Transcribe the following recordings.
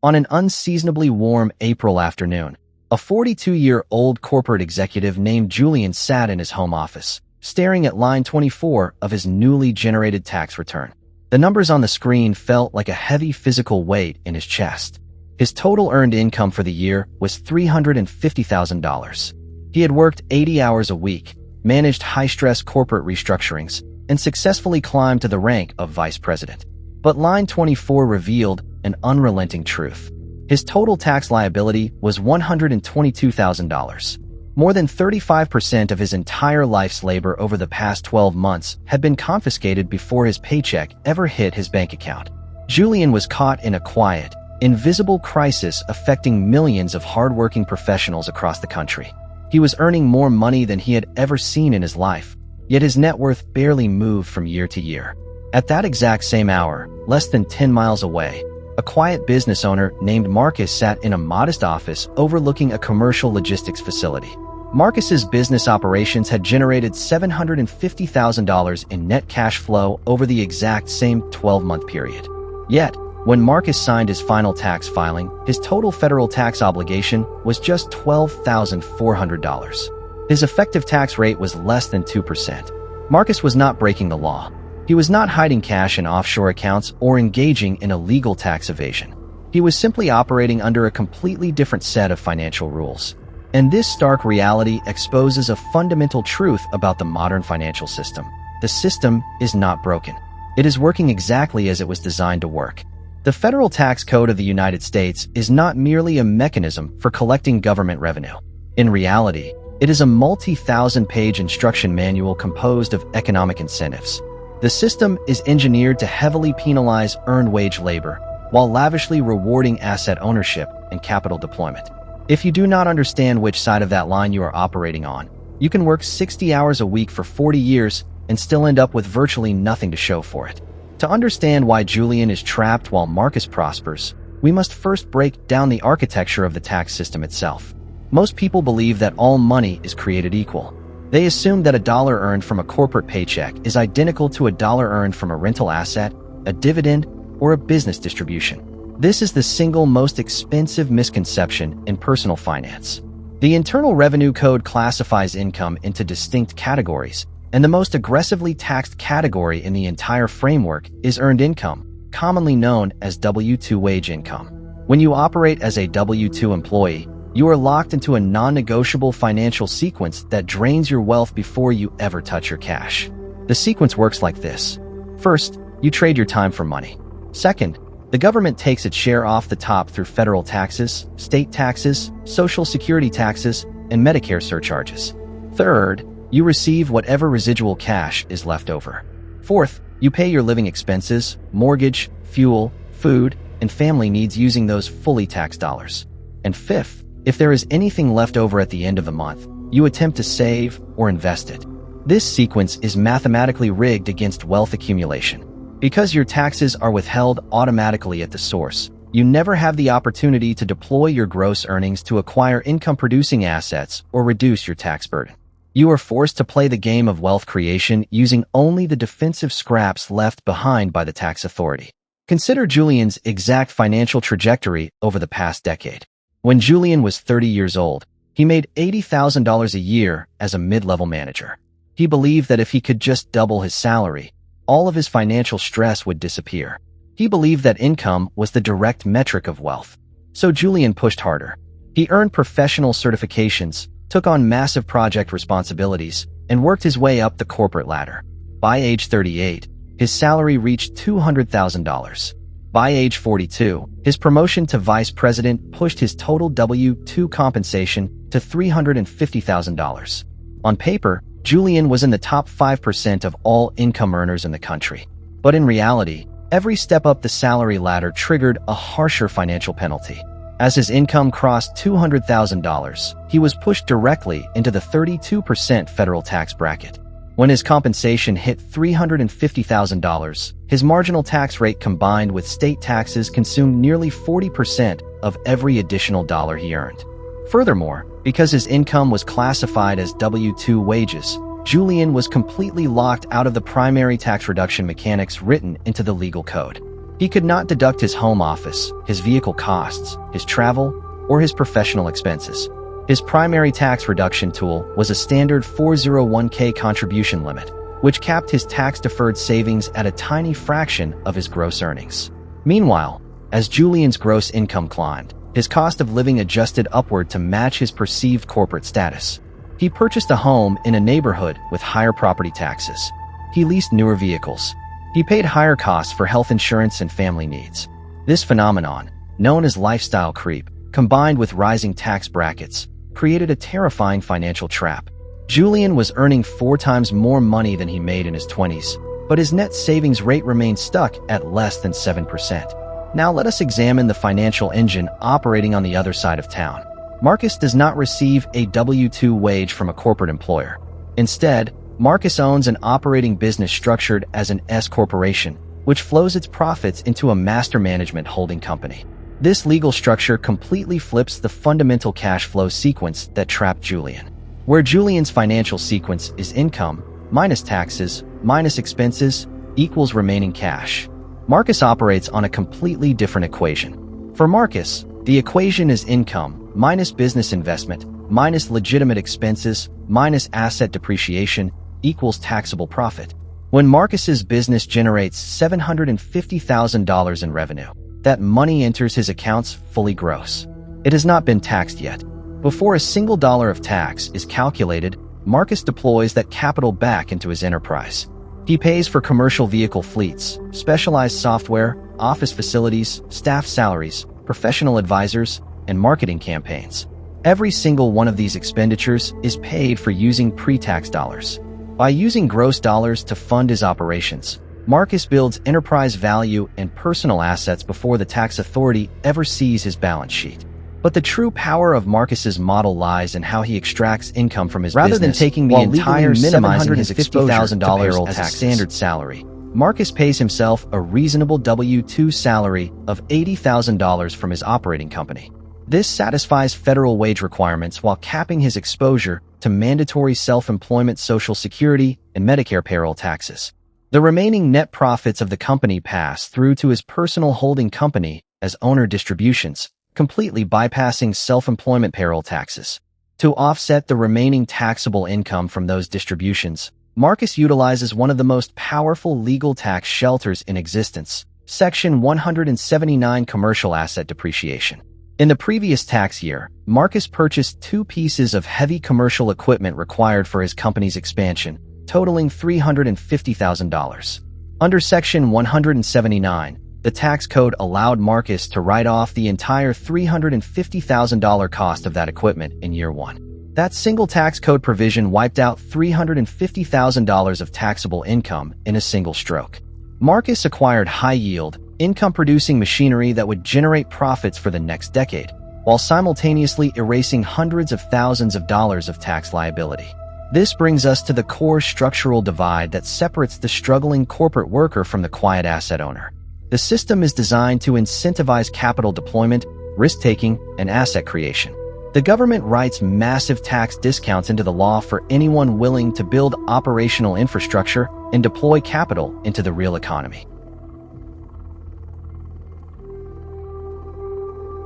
On an unseasonably warm April afternoon, a 42-year-old corporate executive named Julian sat in his home office, staring at line 24 of his newly generated tax return. The numbers on the screen felt like a heavy physical weight in his chest. His total earned income for the year was $350,000. He had worked 80 hours a week, managed high-stress corporate restructurings, and successfully climbed to the rank of vice president. But line 24 revealed an unrelenting truth. His total tax liability was $122,000. More than 35% of his entire life's labor over the past 12 months had been confiscated before his paycheck ever hit his bank account. Julian was caught in a quiet, invisible crisis affecting millions of hardworking professionals across the country. He was earning more money than he had ever seen in his life, yet his net worth barely moved from year to year. At that exact same hour, less than 10 miles away, a quiet business owner named Marcus sat in a modest office overlooking a commercial logistics facility. Marcus's business operations had generated $750,000 in net cash flow over the exact same 12-month period. Yet, when Marcus signed his final tax filing, his total federal tax obligation was just $12,400. His effective tax rate was less than 2%. Marcus was not breaking the law. He was not hiding cash in offshore accounts or engaging in illegal tax evasion. He was simply operating under a completely different set of financial rules. And this stark reality exposes a fundamental truth about the modern financial system. The system is not broken. It is working exactly as it was designed to work. The Federal Tax Code of the United States is not merely a mechanism for collecting government revenue. In reality, it is a multi-thousand-page instruction manual composed of economic incentives. The system is engineered to heavily penalize earned wage labor, while lavishly rewarding asset ownership and capital deployment. If you do not understand which side of that line you are operating on, you can work 60 hours a week for 40 years and still end up with virtually nothing to show for it. To understand why Julian is trapped while Marcus prospers, we must first break down the architecture of the tax system itself. Most people believe that all money is created equal. They assume that a dollar earned from a corporate paycheck is identical to a dollar earned from a rental asset, a dividend, or a business distribution. This is the single most expensive misconception in personal finance. The Internal Revenue Code classifies income into distinct categories, and the most aggressively taxed category in the entire framework is earned income, commonly known as W-2 wage income. When you operate as a W-2 employee, you are locked into a non-negotiable financial sequence that drains your wealth before you ever touch your cash. The sequence works like this. First, you trade your time for money. Second, the government takes its share off the top through federal taxes, state taxes, Social Security taxes, and Medicare surcharges. Third, you receive whatever residual cash is left over. Fourth, you pay your living expenses, mortgage, fuel, food, and family needs using those fully taxed dollars. And fifth, if there is anything left over at the end of the month, you attempt to save or invest it. This sequence is mathematically rigged against wealth accumulation. Because your taxes are withheld automatically at the source, you never have the opportunity to deploy your gross earnings to acquire income-producing assets or reduce your tax burden. You are forced to play the game of wealth creation using only the defensive scraps left behind by the tax authority. Consider Julian's exact financial trajectory over the past decade. When Julian was 30 years old, he made $80,000 a year as a mid-level manager. He believed that if he could just double his salary, all of his financial stress would disappear. He believed that income was the direct metric of wealth. So Julian pushed harder. He earned professional certifications, took on massive project responsibilities, and worked his way up the corporate ladder. By age 38, his salary reached $200,000. By age 42, his promotion to vice president pushed his total W-2 compensation to $350,000. On paper, Julian was in the top 5% of all income earners in the country. But in reality, every step up the salary ladder triggered a harsher financial penalty. As his income crossed $200,000, he was pushed directly into the 32% federal tax bracket. When his compensation hit $350,000, his marginal tax rate combined with state taxes consumed nearly 40% of every additional dollar he earned. Furthermore, because his income was classified as W-2 wages, Julian was completely locked out of the primary tax reduction mechanics written into the legal code. He could not deduct his home office, his vehicle costs, his travel, or his professional expenses. His primary tax reduction tool was a standard 401k contribution limit, which capped his tax-deferred savings at a tiny fraction of his gross earnings. Meanwhile, as Julian's gross income climbed, his cost of living adjusted upward to match his perceived corporate status. He purchased a home in a neighborhood with higher property taxes. He leased newer vehicles. He paid higher costs for health insurance and family needs. This phenomenon, known as lifestyle creep, combined with rising tax brackets, created a terrifying financial trap. Julian was earning 4 times more money than he made in his 20s, but his net savings rate remained stuck at less than 7%. Now let us examine the financial engine operating on the other side of town. Marcus does not receive a W-2 wage from a corporate employer. Instead, Marcus owns an operating business structured as an S-Corporation, which flows its profits into a master management holding company. This legal structure completely flips the fundamental cash flow sequence that trapped Julian. Where Julian's financial sequence is income minus taxes minus expenses equals remaining cash, Marcus operates on a completely different equation. For Marcus, the equation is income minus business investment minus legitimate expenses minus asset depreciation equals taxable profit. When Marcus's business generates $750,000 in revenue, that money enters his accounts fully gross. It has not been taxed yet. Before a single dollar of tax is calculated, Marcus deploys that capital back into his enterprise. He pays for commercial vehicle fleets, specialized software, office facilities, staff salaries, professional advisors, and marketing campaigns. Every single one of these expenditures is paid for using pre-tax dollars. By using gross dollars to fund his operations, Marcus builds enterprise value and personal assets before the tax authority ever sees his balance sheet. But the true power of Marcus's model lies in how he extracts income from his business. Rather than taking the entire $750,000 as a standard salary, Marcus pays himself a reasonable W-2 salary of $80,000 from his operating company. This satisfies federal wage requirements while capping his exposure to mandatory self-employment Social Security and Medicare payroll taxes. The remaining net profits of the company pass through to his personal holding company as owner distributions, completely bypassing self-employment payroll taxes. To offset the remaining taxable income from those distributions, Marcus utilizes one of the most powerful legal tax shelters in existence, Section 179 Commercial Asset Depreciation. In the previous tax year, Marcus purchased 2 pieces of heavy commercial equipment required for his company's expansion, totaling $350,000. Under Section 179, the tax code allowed Marcus to write off the entire $350,000 cost of that equipment in year 1. That single tax code provision wiped out $350,000 of taxable income in a single stroke. Marcus acquired high-yield, income-producing machinery that would generate profits for the next decade, while simultaneously erasing hundreds of thousands of dollars of tax liability. This brings us to the core structural divide that separates the struggling corporate worker from the quiet asset owner. The system is designed to incentivize capital deployment, risk-taking, and asset creation. The government writes massive tax discounts into the law for anyone willing to build operational infrastructure and deploy capital into the real economy.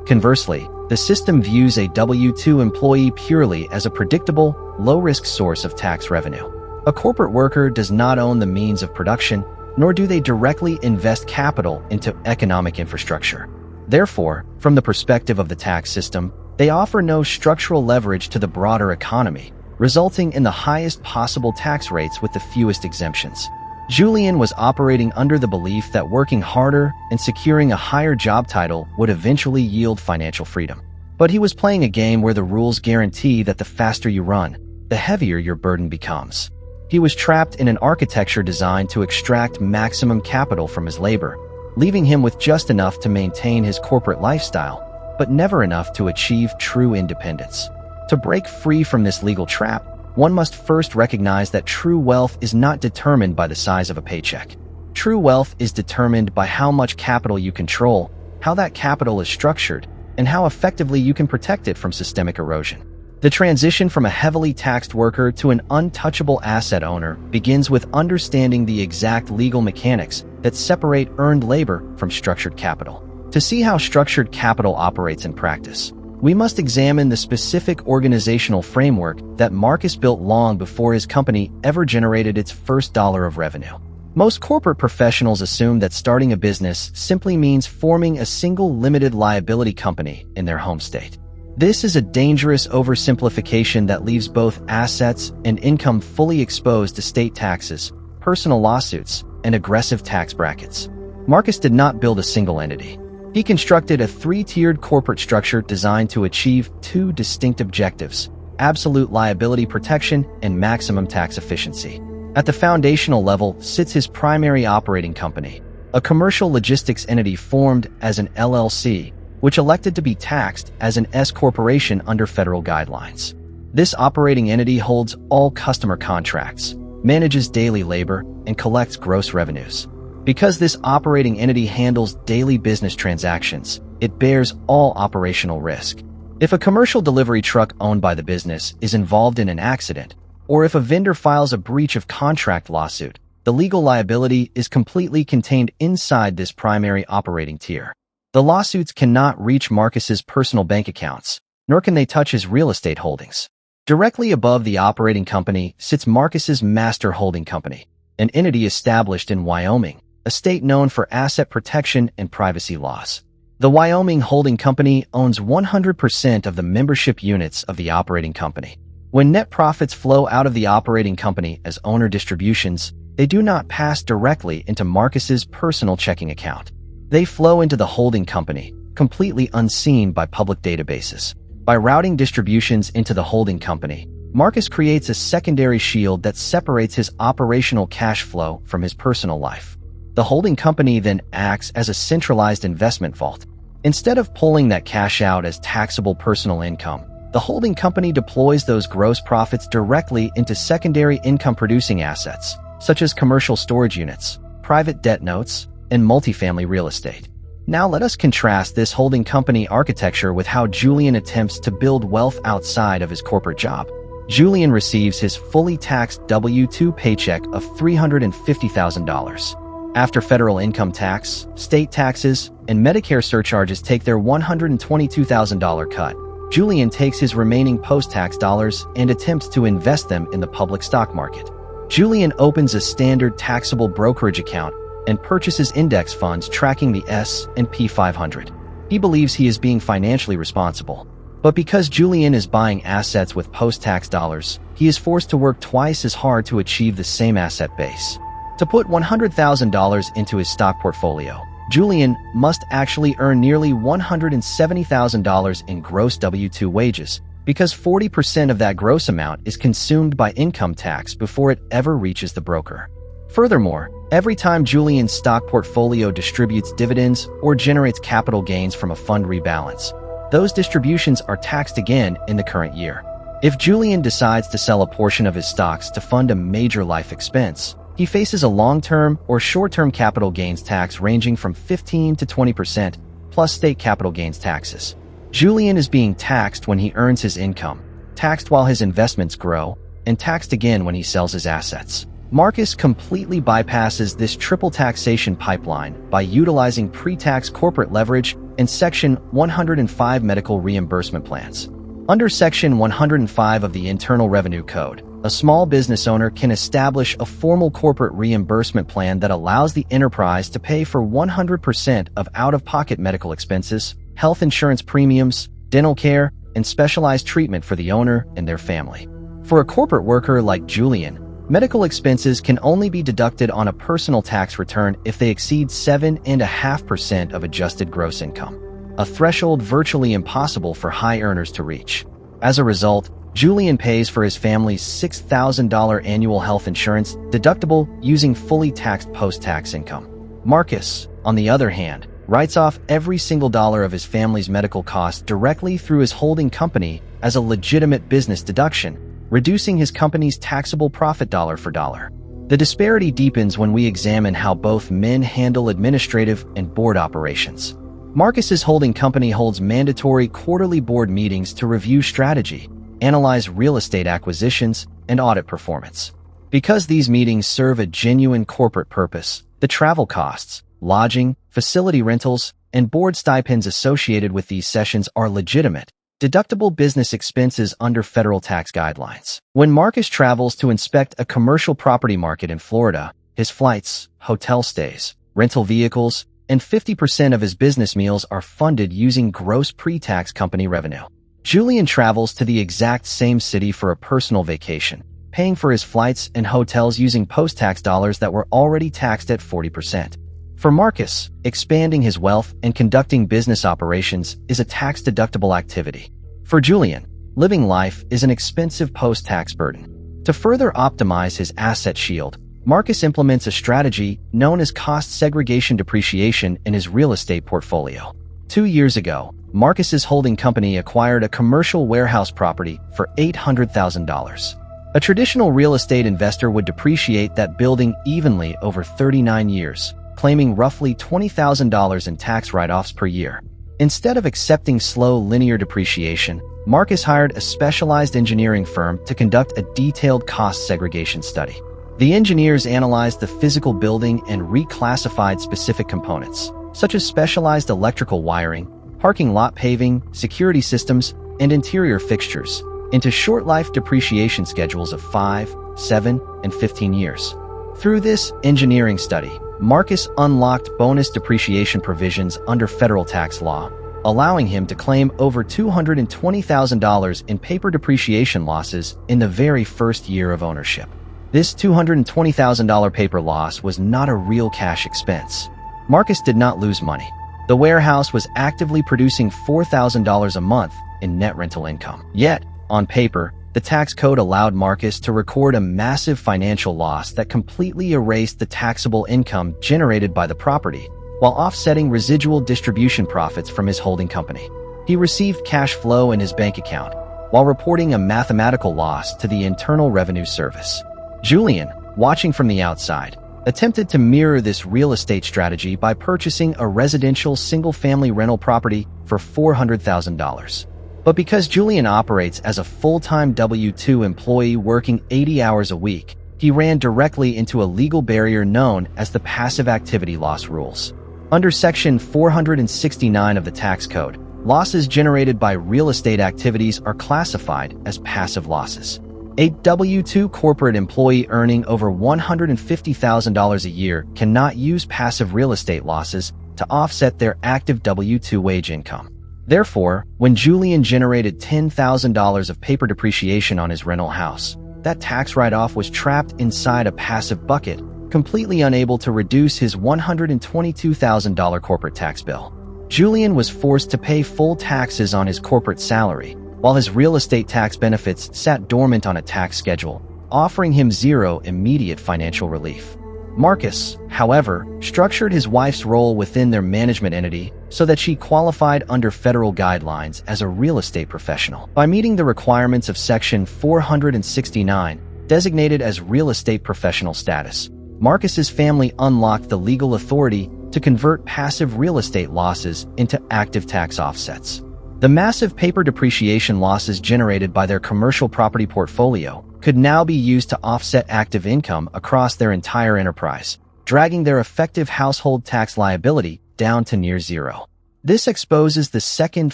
Conversely, the system views a W-2 employee purely as a predictable, low-risk source of tax revenue. A corporate worker does not own the means of production, nor do they directly invest capital into economic infrastructure. Therefore, from the perspective of the tax system, they offer no structural leverage to the broader economy, resulting in the highest possible tax rates with the fewest exemptions. Julian was operating under the belief that working harder and securing a higher job title would eventually yield financial freedom. But he was playing a game where the rules guarantee that the faster you run, the heavier your burden becomes. He was trapped in an architecture designed to extract maximum capital from his labor, leaving him with just enough to maintain his corporate lifestyle, but never enough to achieve true independence. To break free from this legal trap, one must first recognize that true wealth is not determined by the size of a paycheck. True wealth is determined by how much capital you control, how that capital is structured, and how effectively you can protect it from systemic erosion. The transition from a heavily taxed worker to an untouchable asset owner begins with understanding the exact legal mechanics that separate earned labor from structured capital. To see how structured capital operates in practice, we must examine the specific organizational framework that Marcus built long before his company ever generated its first dollar of revenue. Most corporate professionals assume that starting a business simply means forming a single limited liability company in their home state. This is a dangerous oversimplification that leaves both assets and income fully exposed to state taxes, personal lawsuits, and aggressive tax brackets. Marcus did not build a single entity. He constructed a three-tiered corporate structure designed to achieve two distinct objectives: absolute liability protection and maximum tax efficiency. At the foundational level sits his primary operating company, a commercial logistics entity formed as an LLC, which elected to be taxed as an S-Corporation under federal guidelines. This operating entity holds all customer contracts, manages daily labor, and collects gross revenues. Because this operating entity handles daily business transactions, it bears all operational risk. If a commercial delivery truck owned by the business is involved in an accident, or if a vendor files a breach of contract lawsuit, the legal liability is completely contained inside this primary operating tier. The lawsuits cannot reach Marcus's personal bank accounts, nor can they touch his real estate holdings. Directly above the operating company sits Marcus's master holding company, an entity established in Wyoming, a state known for asset protection and privacy laws. The Wyoming holding company owns 100% of the membership units of the operating company. When net profits flow out of the operating company as owner distributions, they do not pass directly into Marcus's personal checking account. They flow into the holding company, completely unseen by public databases. By routing distributions into the holding company, Marcus creates a secondary shield that separates his operational cash flow from his personal life. The holding company then acts as a centralized investment vault. Instead of pulling that cash out as taxable personal income, the holding company deploys those gross profits directly into secondary income-producing assets, such as commercial storage units, private debt notes, and multifamily real estate. Now let us contrast this holding company architecture with how Julian attempts to build wealth outside of his corporate job. Julian receives his fully taxed W-2 paycheck of $350,000. After federal income tax, state taxes, and Medicare surcharges take their $122,000 cut, Julian takes his remaining post-tax dollars and attempts to invest them in the public stock market. Julian opens a standard taxable brokerage account and purchases index funds tracking the S&P 500. He believes he is being financially responsible. But because Julian is buying assets with post-tax dollars, he is forced to work twice as hard to achieve the same asset base. To put $100,000 into his stock portfolio, Julian must actually earn nearly $170,000 in gross W-2 wages, because 40% of that gross amount is consumed by income tax before it ever reaches the broker. Furthermore, every time Julian's stock portfolio distributes dividends or generates capital gains from a fund rebalance, those distributions are taxed again in the current year. If Julian decides to sell a portion of his stocks to fund a major life expense, he faces a long-term or short-term capital gains tax ranging from 15 to 20%, plus state capital gains taxes. Julian is being taxed when he earns his income, taxed while his investments grow, and taxed again when he sells his assets. Marcus completely bypasses this triple taxation pipeline by utilizing pre-tax corporate leverage and Section 105 medical reimbursement plans. Under Section 105 of the Internal Revenue Code, a small business owner can establish a formal corporate reimbursement plan that allows the enterprise to pay for 100% of out-of-pocket medical expenses, health insurance premiums, dental care, and specialized treatment for the owner and their family. For a corporate worker like Julian, medical expenses can only be deducted on a personal tax return if they exceed 7.5% of adjusted gross income, a threshold virtually impossible for high earners to reach. As a result, Julian pays for his family's $6,000 annual health insurance deductible using fully taxed post-tax income. Marcus, on the other hand, writes off every single dollar of his family's medical costs directly through his holding company as a legitimate business deduction, reducing his company's taxable profit dollar for dollar. The disparity deepens when we examine how both men handle administrative and board operations. Marcus's holding company holds mandatory quarterly board meetings to review strategy, analyze real estate acquisitions, and audit performance. Because these meetings serve a genuine corporate purpose, The travel costs, lodging, facility rentals, and board stipends associated with these sessions are legitimate, deductible business expenses under federal tax guidelines. When Marcus travels to inspect a commercial property market in Florida, his flights, hotel stays, rental vehicles, and 50% of his business meals are funded using gross pre-tax company revenue. Julian travels to the exact same city for a personal vacation, paying for his flights and hotels using post-tax dollars that were already taxed at 40%. For Marcus, expanding his wealth and conducting business operations is a tax-deductible activity. For Julian, living life is an expensive post-tax burden. To further optimize his asset shield, Marcus implements a strategy known as cost segregation depreciation in his real estate portfolio. 2 years ago, Marcus's holding company acquired a commercial warehouse property for $800,000. A traditional real estate investor would depreciate that building evenly over 39 years, claiming roughly $20,000 in tax write-offs per year. Instead of accepting slow linear depreciation, Marcus hired a specialized engineering firm to conduct a detailed cost segregation study. The engineers analyzed the physical building and reclassified specific components, such as specialized electrical wiring, parking lot paving, security systems, and interior fixtures, into short-life depreciation schedules of 5, 7, and 15 years. Through this engineering study, Marcus unlocked bonus depreciation provisions under federal tax law, allowing him to claim over $220,000 in paper depreciation losses in the very first year of ownership. This $220,000 paper loss was not a real cash expense. Marcus did not lose money. The warehouse was actively producing $4,000 a month in net rental income. Yet, on paper, the tax code allowed Marcus to record a massive financial loss that completely erased the taxable income generated by the property, while offsetting residual distribution profits from his holding company. He received cash flow in his bank account, while reporting a mathematical loss to the Internal Revenue Service. Julian, watching from the outside, attempted to mirror this real estate strategy by purchasing a residential single-family rental property for $400,000. But because Julian operates as a full-time W-2 employee working 80 hours a week, he ran directly into a legal barrier known as the passive activity loss rules. Under Section 469 of the tax code, losses generated by real estate activities are classified as passive losses. A W-2 corporate employee earning over $150,000 a year cannot use passive real estate losses to offset their active W-2 wage income. Therefore, when Julian generated $10,000 of paper depreciation on his rental house, that tax write-off was trapped inside a passive bucket, completely unable to reduce his $122,000 corporate tax bill. Julian was forced to pay full taxes on his corporate salary, while his real estate tax benefits sat dormant on a tax schedule, offering him zero immediate financial relief. Marcus, however, structured his wife's role within their management entity so that she qualified under federal guidelines as a real estate professional. By meeting the requirements of Section 469, designated as real estate professional status, Marcus's family unlocked the legal authority to convert passive real estate losses into active tax offsets. The massive paper depreciation losses generated by their commercial property portfolio could now be used to offset active income across their entire enterprise, dragging their effective household tax liability down to near zero. This exposes the second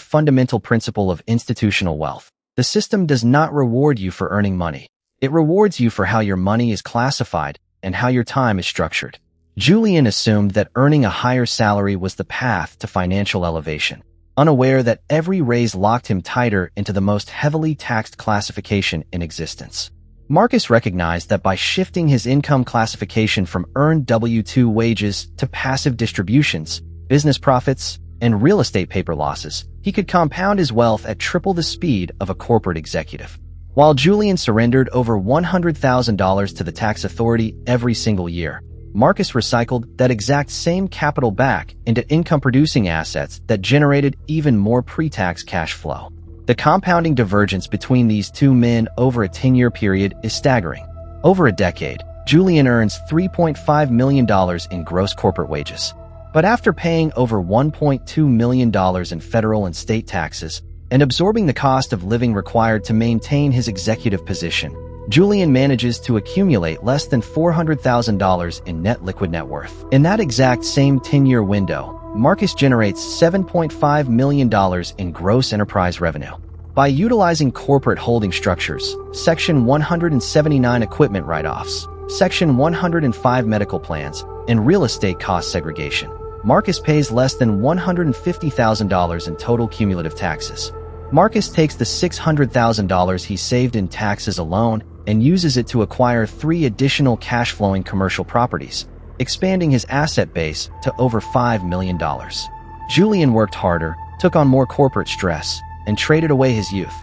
fundamental principle of institutional wealth. The system does not reward you for earning money. It rewards you for how your money is classified and how your time is structured. Julian assumed that earning a higher salary was the path to financial elevation, unaware that every raise locked him tighter into the most heavily taxed classification in existence. Marcus recognized that by shifting his income classification from earned W-2 wages to passive distributions, business profits, and real estate paper losses, he could compound his wealth at triple the speed of a corporate executive. While Julian surrendered over $100,000 to the tax authority every single year, Marcus recycled that exact same capital back into income-producing assets that generated even more pre-tax cash flow. The compounding divergence between these two men over a 10-year period is staggering. Over a decade, Julian earns $3.5 million in gross corporate wages. But after paying over $1.2 million in federal and state taxes and absorbing the cost of living required to maintain his executive position, Julian manages to accumulate less than $400,000 in net liquid net worth. In that exact same 10-year window, Marcus generates $7.5 million in gross enterprise revenue. By utilizing corporate holding structures, Section 179 equipment write-offs, Section 105 medical plans, and real estate cost segregation, Marcus pays less than $150,000 in total cumulative taxes. Marcus takes the $600,000 he saved in taxes alone and uses it to acquire 3 additional cash-flowing commercial properties, expanding his asset base to over $5 million. Julian worked harder, took on more corporate stress, and traded away his youth.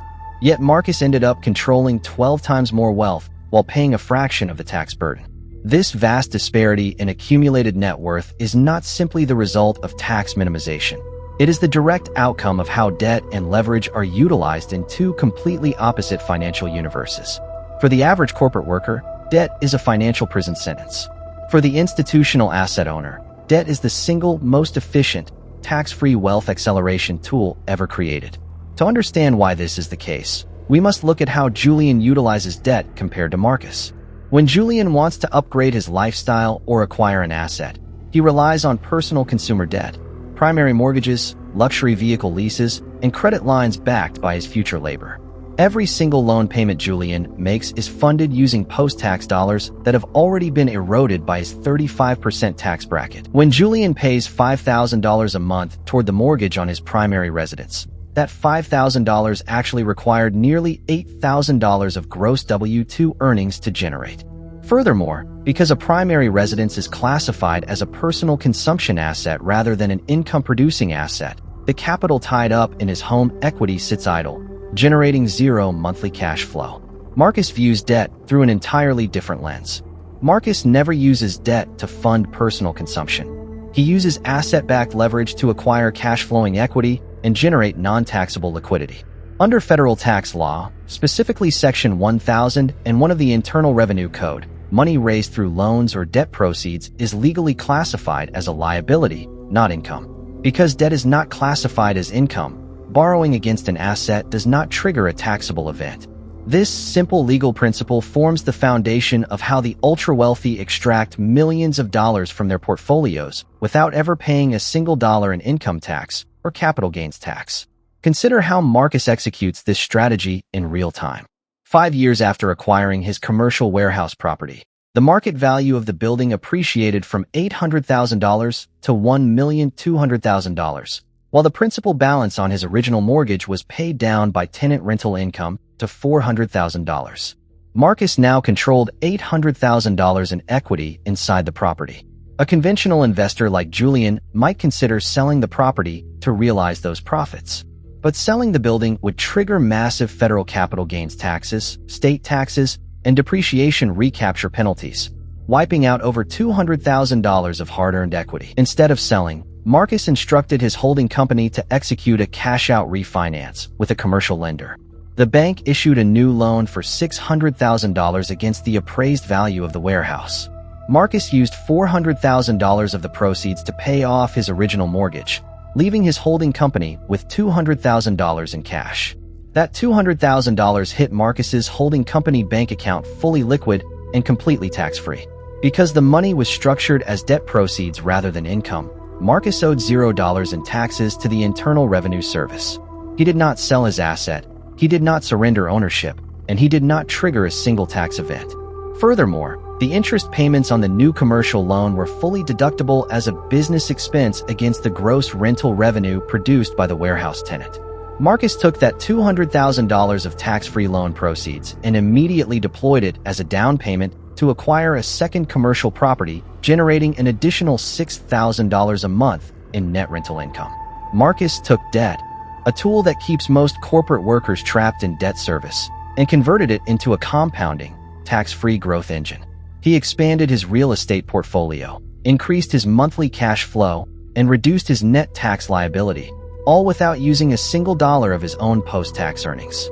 Yet Marcus ended up controlling 12 times more wealth while paying a fraction of the tax burden. This vast disparity in accumulated net worth is not simply the result of tax minimization. It is the direct outcome of how debt and leverage are utilized in 2 completely opposite financial universes. For the average corporate worker, debt is a financial prison sentence. For the institutional asset owner, debt is the single most efficient, tax-free wealth acceleration tool ever created. To understand why this is the case, we must look at how Julian utilizes debt compared to Marcus. When Julian wants to upgrade his lifestyle or acquire an asset, he relies on personal consumer debt, primary mortgages, luxury vehicle leases, and credit lines backed by his future labor. Every single loan payment Julian makes is funded using post-tax dollars that have already been eroded by his 35% tax bracket. When Julian pays $5,000 a month toward the mortgage on his primary residence, that $5,000 actually required nearly $8,000 of gross W-2 earnings to generate. Furthermore, because a primary residence is classified as a personal consumption asset rather than an income-producing asset, the capital tied up in his home equity sits idle, generating 0 monthly cash flow. Marcus views debt through an entirely different lens. Marcus never uses debt to fund personal consumption. He uses asset-backed leverage to acquire cash-flowing equity and generate non-taxable liquidity. Under federal tax law, specifically Section 1001 of the Internal Revenue Code, money raised through loans or debt proceeds is legally classified as a liability, not income. Because debt is not classified as income, borrowing against an asset does not trigger a taxable event. This simple legal principle forms the foundation of how the ultra-wealthy extract millions of dollars from their portfolios without ever paying a single dollar in income tax or capital gains tax. Consider how Marcus executes this strategy in real time. 5 years after acquiring his commercial warehouse property, the market value of the building appreciated from $800,000 to $1,200,000, while the principal balance on his original mortgage was paid down by tenant rental income to $400,000. Marcus now controlled $800,000 in equity inside the property. A conventional investor like Julian might consider selling the property to realize those profits. But selling the building would trigger massive federal capital gains taxes, state taxes, and depreciation recapture penalties, wiping out over $200,000 of hard-earned equity. Instead of selling, Marcus instructed his holding company to execute a cash-out refinance with a commercial lender. The bank issued a new loan for $600,000 against the appraised value of the warehouse. Marcus used $400,000 of the proceeds to pay off his original mortgage, leaving his holding company with $200,000 in cash. That $200,000 hit Marcus's holding company bank account fully liquid and completely tax-free. Because the money was structured as debt proceeds rather than income, Marcus owed $0 in taxes to the Internal Revenue Service. He did not sell his asset, he did not surrender ownership, and he did not trigger a single tax event. Furthermore, the interest payments on the new commercial loan were fully deductible as a business expense against the gross rental revenue produced by the warehouse tenant. Marcus took that $200,000 of tax-free loan proceeds and immediately deployed it as a down payment to acquire a second commercial property, generating an additional $6,000 a month in net rental income. Marcus took debt, a tool that keeps most corporate workers trapped in debt service, and converted it into a compounding, tax-free growth engine. He expanded his real estate portfolio, increased his monthly cash flow, and reduced his net tax liability, all without using a single dollar of his own post-tax earnings.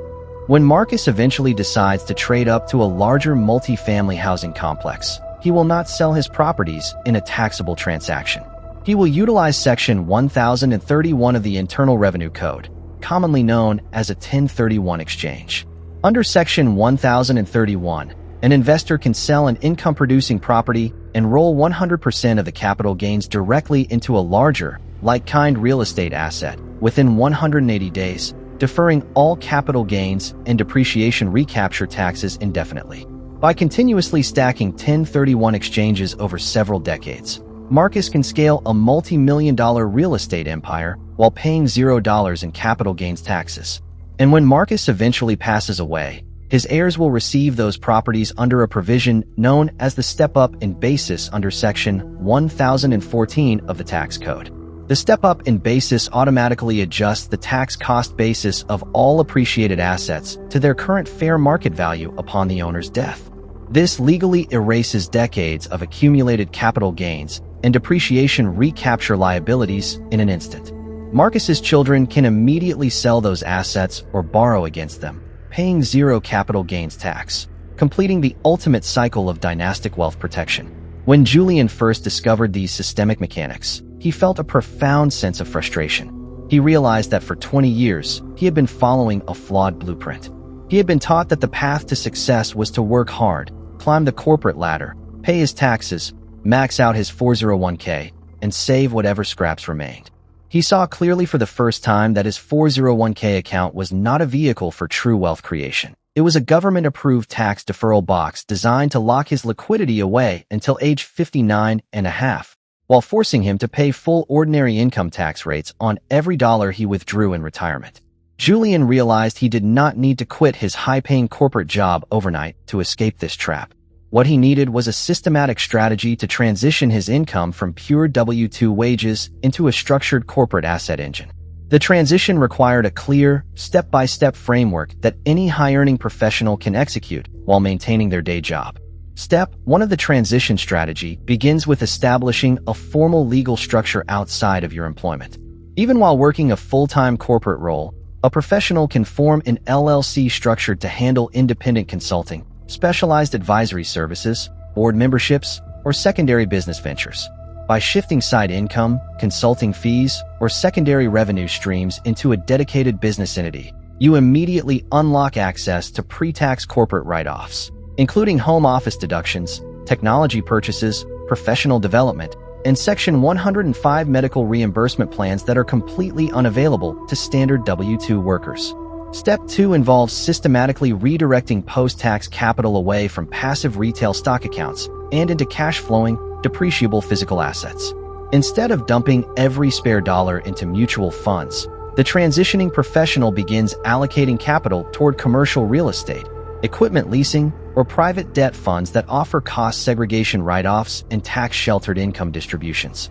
When Marcus eventually decides to trade up to a larger multi-family housing complex, he will not sell his properties in a taxable transaction. He will utilize Section 1031 of the Internal Revenue Code, commonly known as a 1031 exchange. Under Section 1031, an investor can sell an income-producing property and roll 100% of the capital gains directly into a larger, like-kind real estate asset within 180 days, deferring all capital gains and depreciation recapture taxes indefinitely. By continuously stacking 1031 exchanges over several decades, Marcus can scale a multi-million-dollar real estate empire while paying $0 in capital gains taxes. And when Marcus eventually passes away, his heirs will receive those properties under a provision known as the step-up in basis under Section 1014 of the tax code. The step-up in basis automatically adjusts the tax cost basis of all appreciated assets to their current fair market value upon the owner's death. This legally erases decades of accumulated capital gains and depreciation recapture liabilities in an instant. Marcus's children can immediately sell those assets or borrow against them, paying zero capital gains tax, completing the ultimate cycle of dynastic wealth protection. When Julian first discovered these systemic mechanics, he felt a profound sense of frustration. He realized that for 20 years, he had been following a flawed blueprint. He had been taught that the path to success was to work hard, climb the corporate ladder, pay his taxes, max out his 401k, and save whatever scraps remained. He saw clearly for the first time that his 401k account was not a vehicle for true wealth creation. It was a government-approved tax deferral box designed to lock his liquidity away until age 59 and a half, while forcing him to pay full ordinary income tax rates on every dollar he withdrew in retirement. Julian realized he did not need to quit his high-paying corporate job overnight to escape this trap. What he needed was a systematic strategy to transition his income from pure W-2 wages into a structured corporate asset engine. The transition required a clear, step-by-step framework that any high-earning professional can execute while maintaining their day job. Step 1 of the transition strategy begins with establishing a formal legal structure outside of your employment. Even while working a full-time corporate role, a professional can form an LLC structured to handle independent consulting, specialized advisory services, board memberships, or secondary business ventures. By shifting side income, consulting fees, or secondary revenue streams into a dedicated business entity, you immediately unlock access to pre-tax corporate write-offs, including home office deductions, technology purchases, professional development, and Section 105 medical reimbursement plans that are completely unavailable to standard W-2 workers. Step 2 involves systematically redirecting post-tax capital away from passive retail stock accounts and into cash-flowing, depreciable physical assets. Instead of dumping every spare dollar into mutual funds, the transitioning professional begins allocating capital toward commercial real estate, equipment leasing, or private debt funds that offer cost segregation write-offs and tax-sheltered income distributions.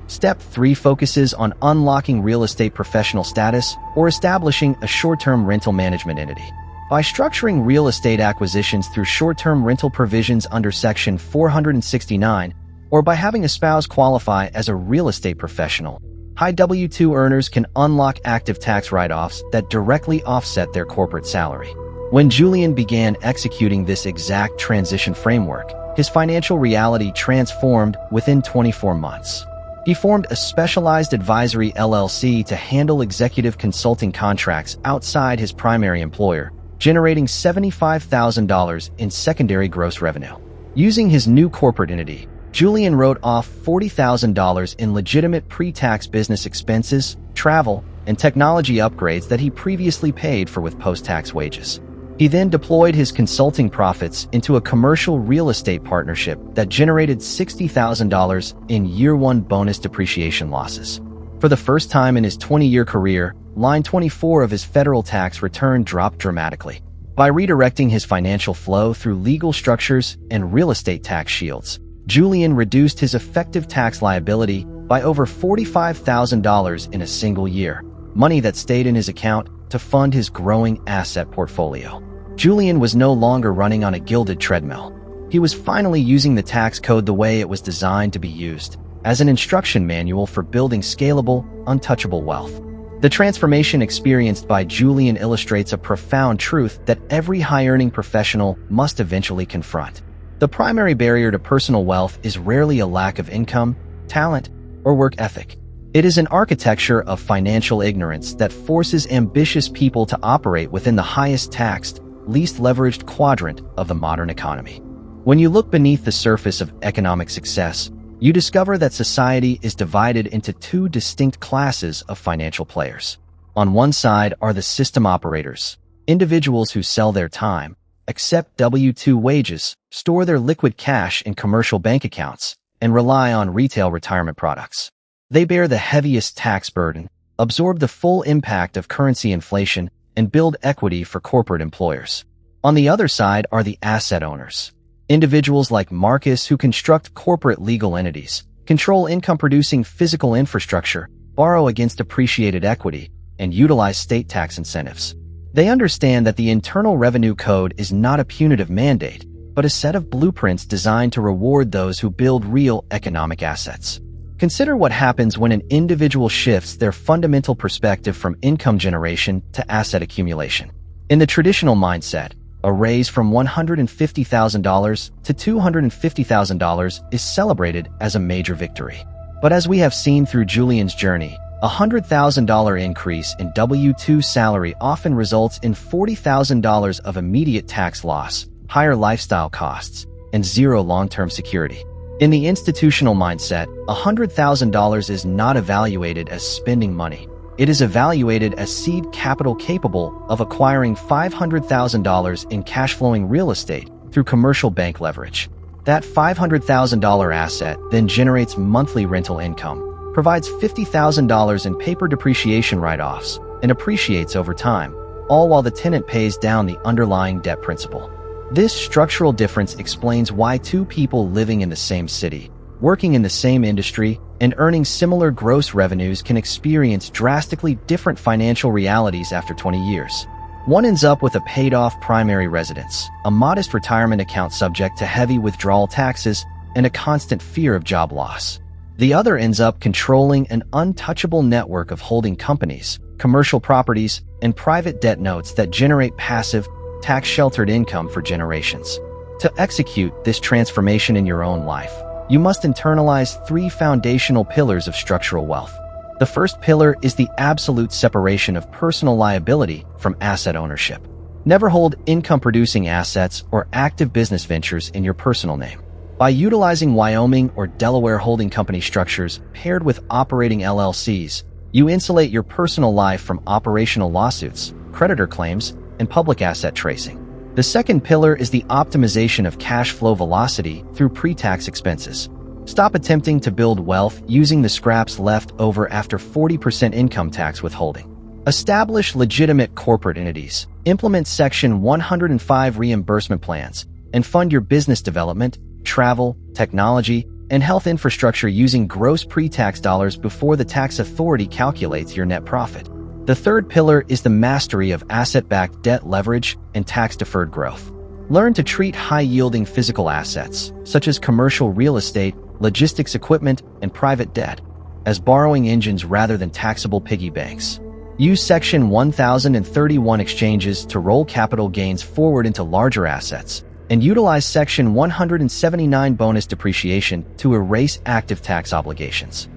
Step 3 focuses on unlocking real estate professional status or establishing a short-term rental management entity. By structuring real estate acquisitions through short-term rental provisions under Section 469, or by having a spouse qualify as a real estate professional, high W-2 earners can unlock active tax write-offs that directly offset their corporate salary. When Julian began executing this exact transition framework, his financial reality transformed within 24 months. He formed a specialized advisory LLC to handle executive consulting contracts outside his primary employer, generating $75,000 in secondary gross revenue. Using his new corporate entity, Julian wrote off $40,000 in legitimate pre-tax business expenses, travel, and technology upgrades that he previously paid for with post-tax wages. He then deployed his consulting profits into a commercial real estate partnership that generated $60,000 in year-one bonus depreciation losses. For the first time in his 20-year career, line 24 of his federal tax return dropped dramatically. By redirecting his financial flow through legal structures and real estate tax shields, Julian reduced his effective tax liability by over $45,000 in a single year, money that stayed in his account to fund his growing asset portfolio. Julian was no longer running on a gilded treadmill. He was finally using the tax code the way it was designed to be used, as an instruction manual for building scalable, untouchable wealth. The transformation experienced by Julian illustrates a profound truth that every high-earning professional must eventually confront. The primary barrier to personal wealth is rarely a lack of income, talent, or work ethic. It is an architecture of financial ignorance that forces ambitious people to operate within the highest taxed, least leveraged quadrant of the modern economy. When you look beneath the surface of economic success, you discover that society is divided into two distinct classes of financial players. On one side are the system operators, individuals who sell their time, accept W-2 wages, store their liquid cash in commercial bank accounts, and rely on retail retirement products. They bear the heaviest tax burden, absorb the full impact of currency inflation, and build equity for corporate employers. On the other side are the asset owners, individuals like Marcus who construct corporate legal entities, control income-producing physical infrastructure, borrow against appreciated equity, and utilize state tax incentives. They understand that the Internal Revenue Code is not a punitive mandate, but a set of blueprints designed to reward those who build real economic assets. Consider what happens when an individual shifts their fundamental perspective from income generation to asset accumulation. In the traditional mindset, a raise from $150,000 to $250,000 is celebrated as a major victory. But as we have seen through Julian's journey, a $100,000 increase in W-2 salary often results in $40,000 of immediate tax loss, higher lifestyle costs, and zero long-term security. In the institutional mindset, $100,000 is not evaluated as spending money. It is evaluated as seed capital capable of acquiring $500,000 in cash-flowing real estate through commercial bank leverage. That $500,000 asset then generates monthly rental income, provides $50,000 in paper depreciation write-offs, and appreciates over time, all while the tenant pays down the underlying debt principal. This structural difference explains why two people living in the same city, working in the same industry, and earning similar gross revenues can experience drastically different financial realities after 20 years. One ends up with a paid-off primary residence, a modest retirement account subject to heavy withdrawal taxes, and a constant fear of job loss. The other ends up controlling an untouchable network of holding companies, commercial properties, and private debt notes that generate passive, tax-sheltered income for generations. To execute this transformation in your own life, you must internalize three foundational pillars of structural wealth. The first pillar is the absolute separation of personal liability from asset ownership. Never hold income-producing assets or active business ventures in your personal name. By utilizing Wyoming or Delaware holding company structures paired with operating LLCs, you insulate your personal life from operational lawsuits, creditor claims, and public asset tracing. The second pillar is the optimization of cash flow velocity through pre-tax expenses. Stop attempting to build wealth using the scraps left over after 40% income tax withholding. Establish legitimate corporate entities, implement Section 105 reimbursement plans, and fund your business development, travel, technology, and health infrastructure using gross pre-tax dollars before the tax authority calculates your net profit. The third pillar is the mastery of asset-backed debt leverage and tax-deferred growth. Learn to treat high-yielding physical assets, such as commercial real estate, logistics equipment, and private debt, as borrowing engines rather than taxable piggy banks. Use Section 1031 exchanges to roll capital gains forward into larger assets, and utilize Section 179 bonus depreciation to erase active tax obligations.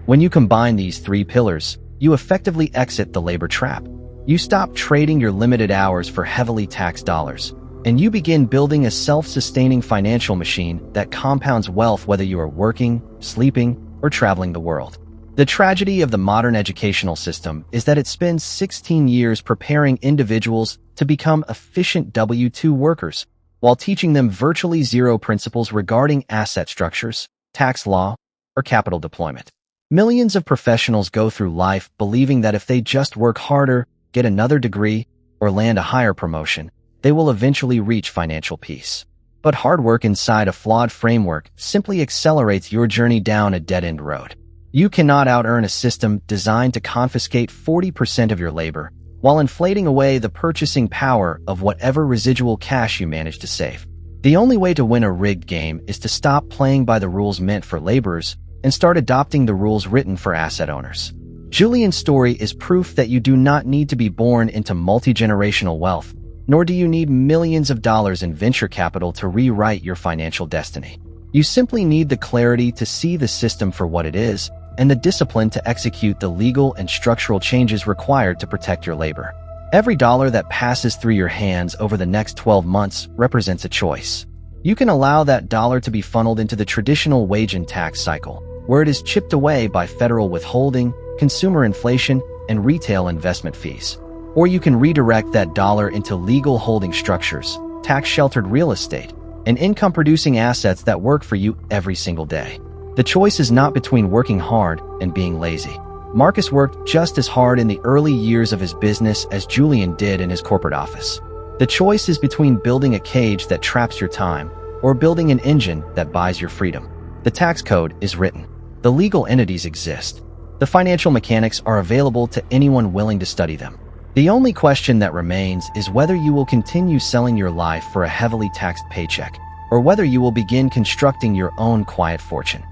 When you combine these three pillars, you effectively exit the labor trap. You stop trading your limited hours for heavily taxed dollars, and you begin building a self-sustaining financial machine that compounds wealth whether you are working, sleeping, or traveling the world. The tragedy of the modern educational system is that it spends 16 years preparing individuals to become efficient W-2 workers, while teaching them virtually zero principles regarding asset structures, tax law, or capital deployment. Millions of professionals go through life believing that if they just work harder, get another degree, or land a higher promotion, they will eventually reach financial peace. But hard work inside a flawed framework simply accelerates your journey down a dead-end road. You cannot out-earn a system designed to confiscate 40% of your labor, while inflating away the purchasing power of whatever residual cash you manage to save. The only way to win a rigged game is to stop playing by the rules meant for laborers and start adopting the rules written for asset owners. Julian's story is proof that you do not need to be born into multi-generational wealth, nor do you need millions of dollars in venture capital to rewrite your financial destiny. You simply need the clarity to see the system for what it is, and the discipline to execute the legal and structural changes required to protect your labor. Every dollar that passes through your hands over the next 12 months represents a choice. You can allow that dollar to be funneled into the traditional wage and tax cycle, where it is chipped away by federal withholding, consumer inflation, and retail investment fees. Or you can redirect that dollar into legal holding structures, tax-sheltered real estate, and income-producing assets that work for you every single day. The choice is not between working hard and being lazy. Marcus worked just as hard in the early years of his business as Julian did in his corporate office. The choice is between building a cage that traps your time or building an engine that buys your freedom. The tax code is written. The legal entities exist. The financial mechanics are available to anyone willing to study them. The only question that remains is whether you will continue selling your life for a heavily taxed paycheck, or whether you will begin constructing your own quiet fortune.